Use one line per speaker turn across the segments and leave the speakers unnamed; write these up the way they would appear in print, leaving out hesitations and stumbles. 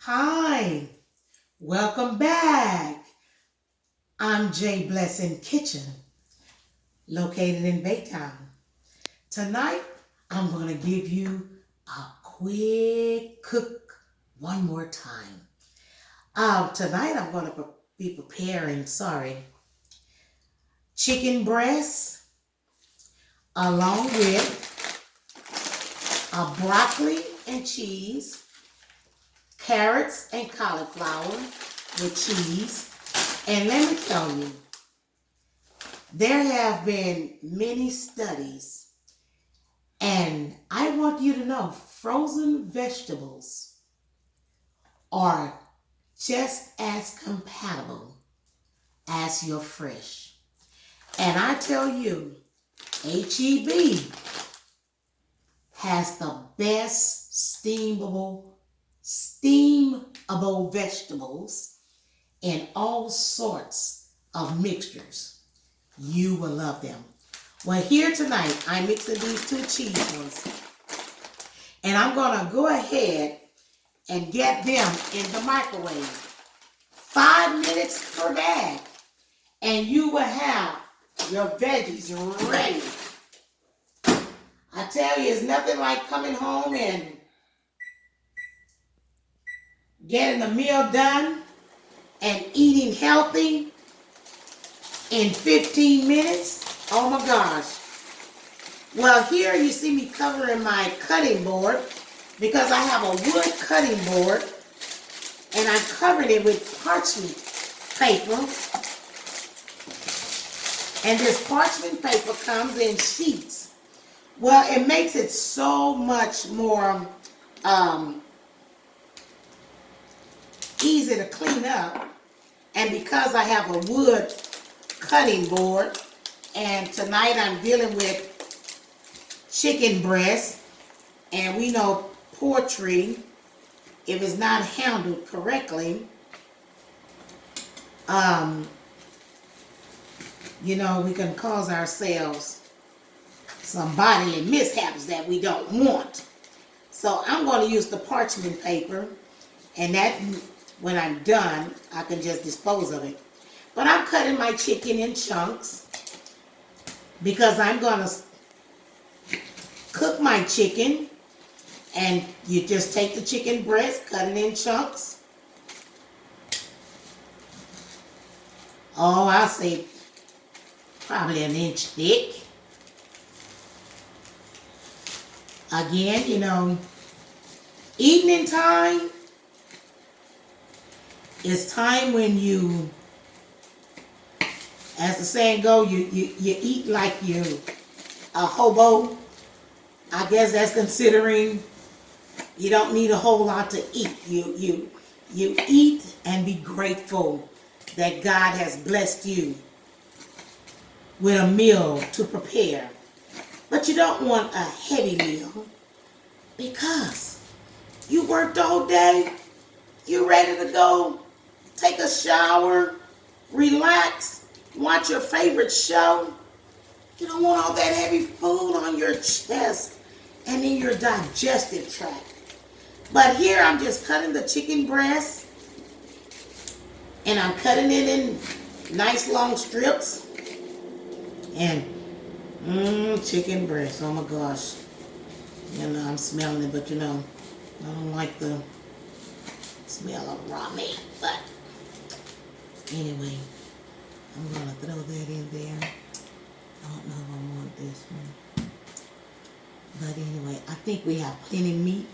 Hi, welcome back. I'm Jblessing Kitchen, located in Baytown. Tonight, I'm going to give you a quick cook one more time. Tonight, I'm going to be preparing, chicken breast along with a broccoli and cheese, carrots and cauliflower with cheese. And let me tell you, there have been many studies, and I want you to know frozen vegetables are just as compatible as your fresh. And I tell you, HEB has the best steamable vegetables in all sorts of mixtures. You will love them. Well, here tonight, I'm mixing these two cheese ones. And I'm going to go ahead and get them in the microwave. 5 minutes per bag. And you will have your veggies ready. I tell you, it's nothing like coming home and getting a meal done and eating healthy in 15 minutes. Oh my gosh. Well, here you see me covering my cutting board because I have a wood cutting board and I'm covering it with parchment paper. And this parchment paper comes in sheets. Well, it makes it so much more easy to clean up. And because I have a wood cutting board, and tonight I'm dealing with chicken breast, and we know poultry, if it's not handled correctly, we can cause ourselves some bodily mishaps that we don't want. So I'm going to use the parchment paper, and that, when I'm done, I can just dispose of it. But I'm cutting my chicken in chunks because I'm going to cook my chicken, and you just take the chicken breast, cut it in chunks. Oh, I'll say probably an inch thick. Again, evening time is time when you, as the saying goes, you eat like you a hobo. I guess that's considering you don't need a whole lot to eat. You eat and be grateful that God has blessed you with a meal to prepare. But you don't want a heavy meal because you worked all day, you're ready to go take a shower, relax, watch your favorite show. You don't want all that heavy food on your chest and in your digestive tract. But here I'm just cutting the chicken breast, and I'm cutting it in nice long strips. And chicken breast, oh my gosh. I'm smelling it, but I don't like the smell of raw meat. But anyway, I'm going to throw that in there. I don't know if I want this one. But anyway, I think we have plenty of meat.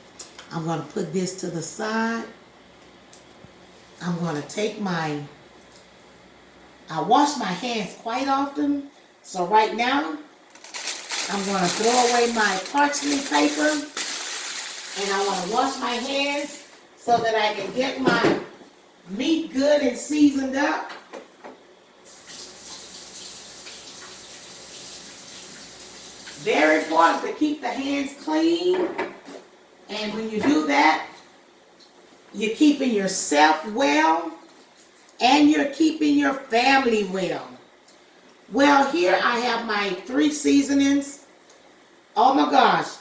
I'm going to put this to the side. I'm going to take I wash my hands quite often. So right now, I'm going to throw away my parchment paper. And I want to wash my hands so that I can get my meat good and seasoned up. Very important to keep the hands clean. And when you do that, you're keeping yourself well and you're keeping your family well. Well, here I have my 3 seasonings. Oh my gosh.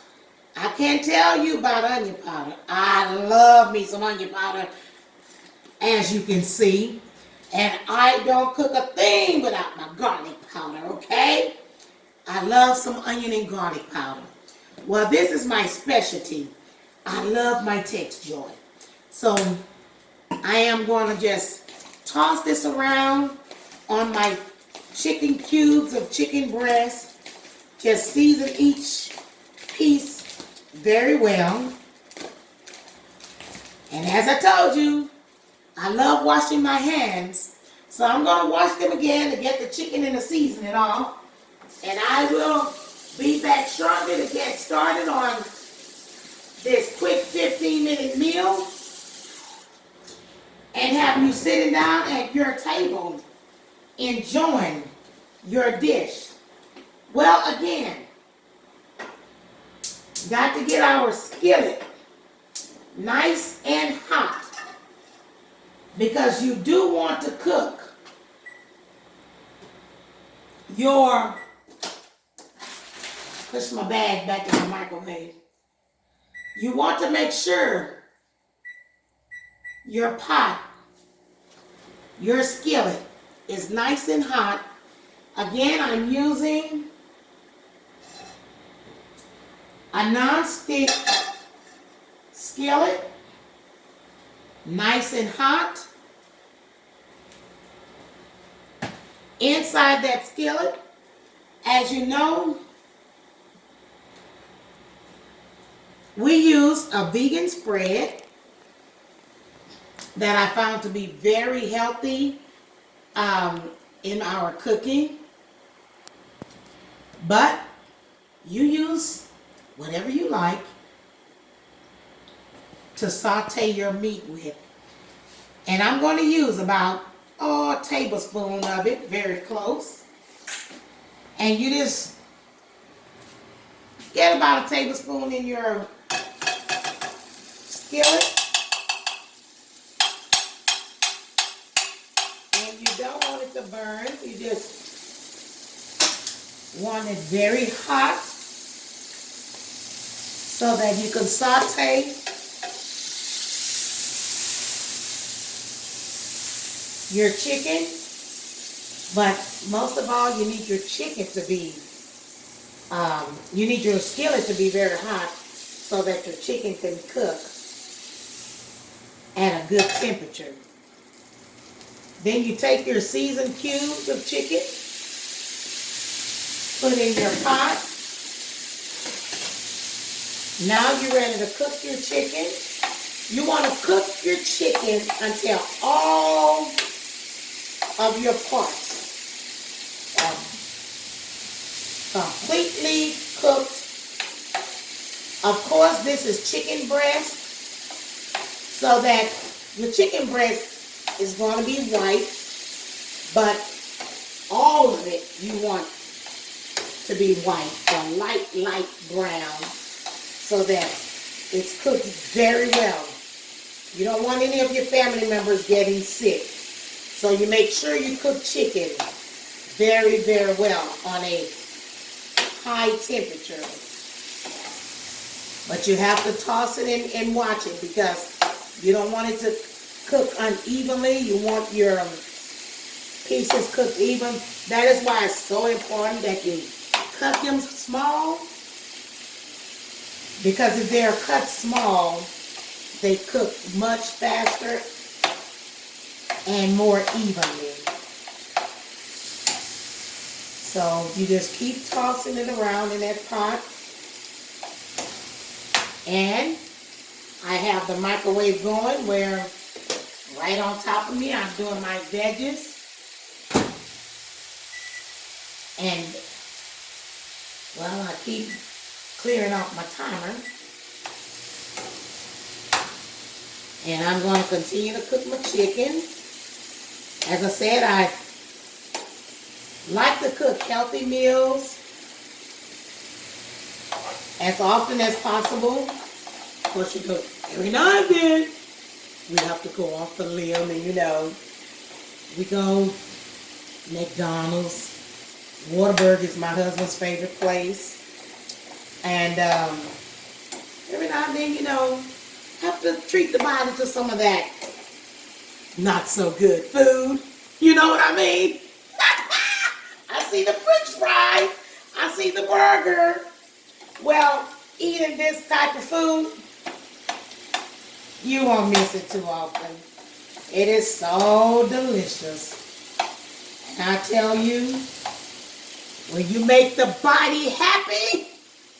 I can't tell you about onion powder. I love me some onion powder, as you can see. And I don't cook a thing without my garlic powder, okay? I love some onion and garlic powder. Well, this is my specialty. I love my text joy. So I am going to just toss this around on my chicken cubes of chicken breast. Just season each piece very well. And as I told you, I love washing my hands. So I'm going to wash them again to get the chicken and the seasoning off. And I will be back shortly to get started on this quick 15-minute meal and have you sitting down at your table enjoying your dish. Well, again, got to get our skillet nice and hot because you do want to cook your, push my bag back in the microwave. You want to make sure your pot, your skillet is nice and hot. Again, I'm using a non-stick skillet, nice and hot. Inside that skillet, as you know, we use a vegan spread that I found to be very healthy in our cooking. But you use whatever you like to saute your meat with. And I'm going to use about a tablespoon of it, very close. And you just get about a tablespoon in your skillet. And you don't want it to burn. You just want it very hot so that you can saute your chicken. But most of all, you need your chicken to be, you need your skillet to be very hot so that your chicken can cook at a good temperature. Then you take your seasoned cubes of chicken, put in your pot. Now you're ready to cook your chicken. You want to cook your chicken until all of your parts are completely cooked. Of course, this is chicken breast, so that your chicken breast is going to be white, but all of it you want to be white, a light brown, so that it's cooked very well. You don't want any of your family members getting sick. So you make sure you cook chicken very, very well on a high temperature. But you have to toss it in and watch it because you don't want it to cook unevenly. You want your pieces cooked even. That is why it's so important that you cut them small. Because if they're cut small, they cook much faster and more evenly. So you just keep tossing it around in that pot. And I have the microwave going where right on top of me I'm doing my veggies. And well, I keep clearing off my timer. And I'm going to continue to cook my chicken. As I said, I like to cook healthy meals as often as possible. Of course, you cook every now and then. We have to go off the limb and, you know, we go McDonald's. Whataburger is my husband's favorite place. And Every now and then, have to treat the body to some of that not so good food. You know what I mean? I see the French fries. I see the burger. Well, eating this type of food, you won't miss it too often. It is so delicious. And I tell you, when you make the body happy,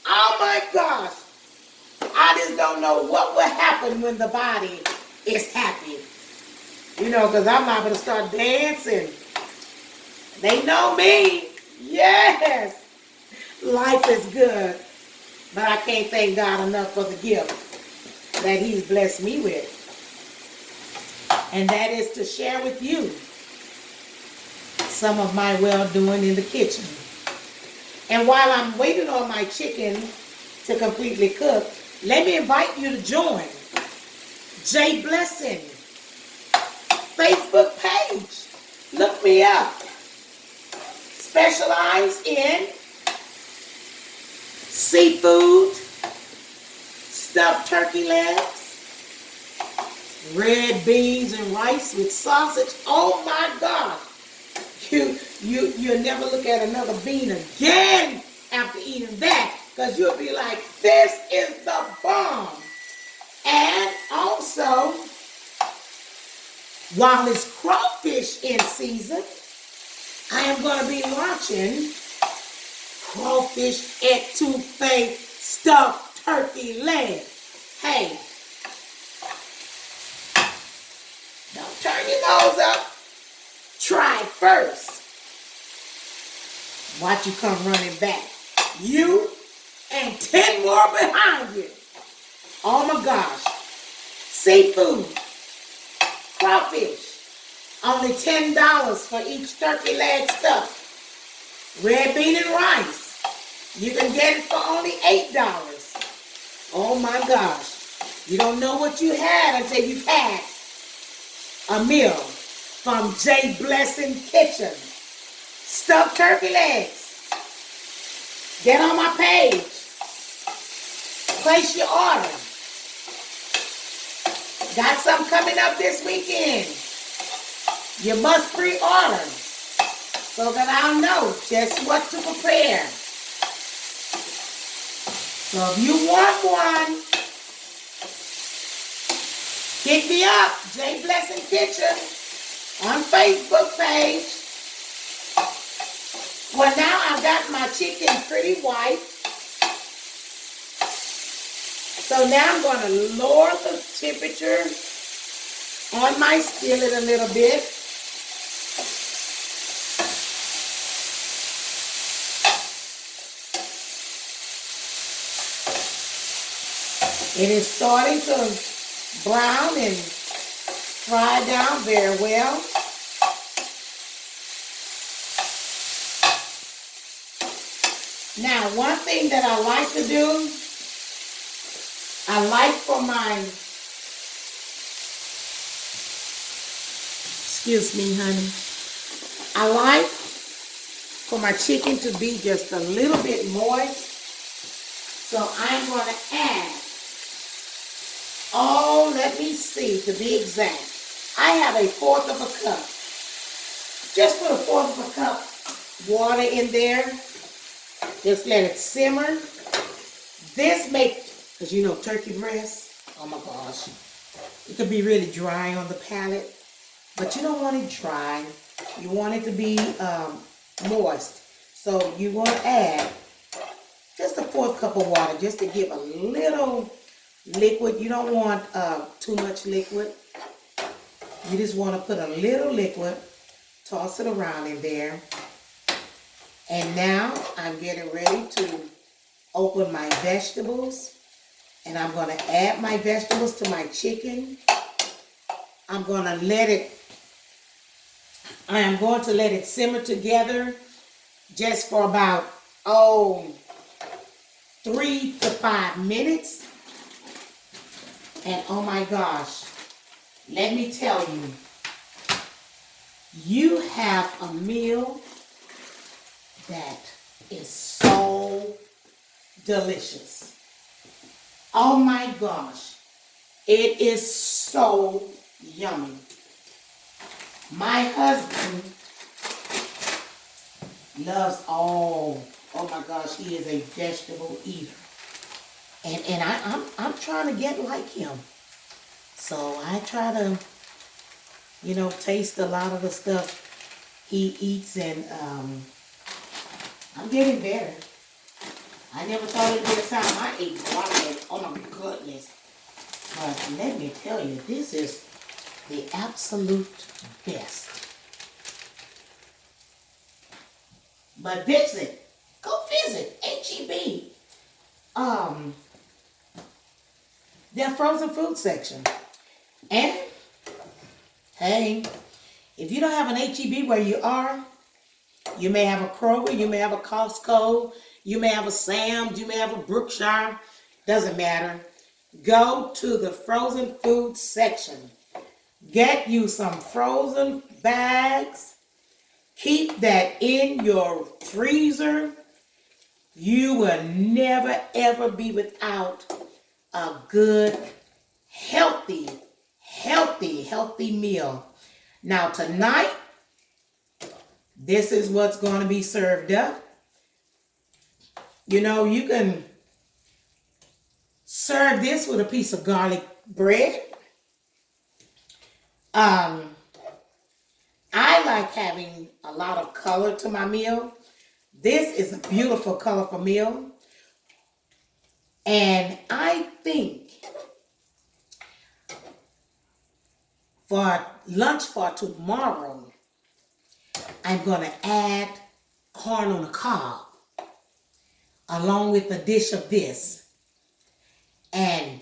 oh my gosh, I just don't know what will happen when the body is happy. Because I'm not going to start dancing. They know me. Yes. Life is good. But I can't thank God enough for the gift that He's blessed me with. And that is to share with you some of my well-doing in the kitchen. And while I'm waiting on my chicken to completely cook, let me invite you to join Jblessing Facebook page. Look me up. Specialize in seafood, stuffed turkey legs, red beans and rice with sausage. Oh my God. You'll never look at another bean again after eating that, because you'll be like, this is the bomb. And also, while it's crawfish in season, I am going to be launching crawfish etouffee stuffed turkey leg. Hey, don't turn your nose up. Try first. Watch you come running back. You and 10 more behind you. Oh my gosh. Seafood. Crawfish. Only $10 for each turkey leg stuff. Red bean and rice. You can get it for only $8. Oh my gosh. You don't know what you had until you've had a meal from Jblessing Kitchen. Stuffed turkey legs. Get on my page. Place your order. Got some coming up this weekend. You must pre-order so that I'll know just what to prepare. So if you want one, hit me up, Jblessing Kitchen, on Facebook page. Well, now I've got my chicken pretty white. So now I'm going to lower the temperature on my skillet a little bit. It is starting to brown and fry down very well. Now, one thing that I like to do, I like for my, excuse me, honey. I like for my chicken to be just a little bit moist. So I'm going to add, let me see, to be exact, I have 1/4 of a cup. Just put 1/4 of a cup water in there. Just let it simmer. This makes, because turkey breast, oh my gosh, it could be really dry on the palate, but you don't want it dry. You want it to be moist. So you want to add just 1/4 cup of water just to give a little liquid. You don't want too much liquid. You just want to put a little liquid, toss it around in there. And now I'm getting ready to open my vegetables. And I'm going to add my vegetables to my chicken. I am going to let it simmer together just for about, 3 to 5 minutes. And oh my gosh, let me tell you, you have a meal that is so delicious. Oh my gosh. It is so yummy. My husband loves all. Oh my gosh, he is a vegetable eater. And I'm trying to get like him. So I try to, taste a lot of the stuff he eats, and I'm getting better. I never thought it'd be a time I ate broccoli. Oh my goodness. But let me tell you, this is the absolute best. But go visit H-E-B. Their frozen food section. And, hey, if you don't have an H-E-B where you are, you may have a Kroger, you may have a Costco, you may have a Sam's, you may have a Brookshire, doesn't matter. Go to the frozen food section. Get you some frozen bags. Keep that in your freezer. You will never ever be without a good, healthy meal. Now tonight, this is what's going to be served up. You can serve this with a piece of garlic bread. I like having a lot of color to my meal. This is a beautiful, colorful meal. And I think for lunch for tomorrow, I'm going to add corn on the cob along with a dish of this. And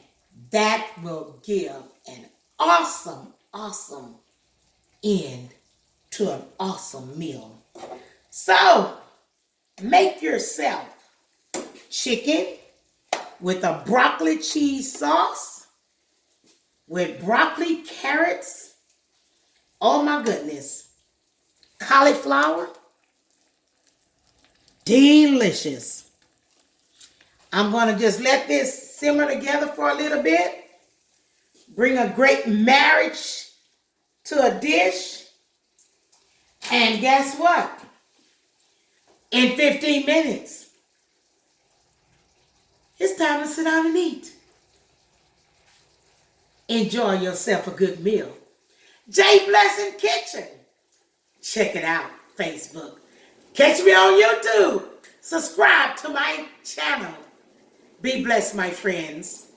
that will give an awesome end to an awesome meal. So, make yourself chicken with a broccoli cheese sauce with broccoli, carrots, oh my goodness, cauliflower, delicious. I'm going to just let this simmer together for a little bit. Bring a great marriage to a dish. And guess what? In 15 minutes, it's time to sit down and eat. Enjoy yourself a good meal. Jblessing Kitchen. Check it out, Facebook. Catch me on YouTube. Subscribe to my channel. Be blessed, my friends.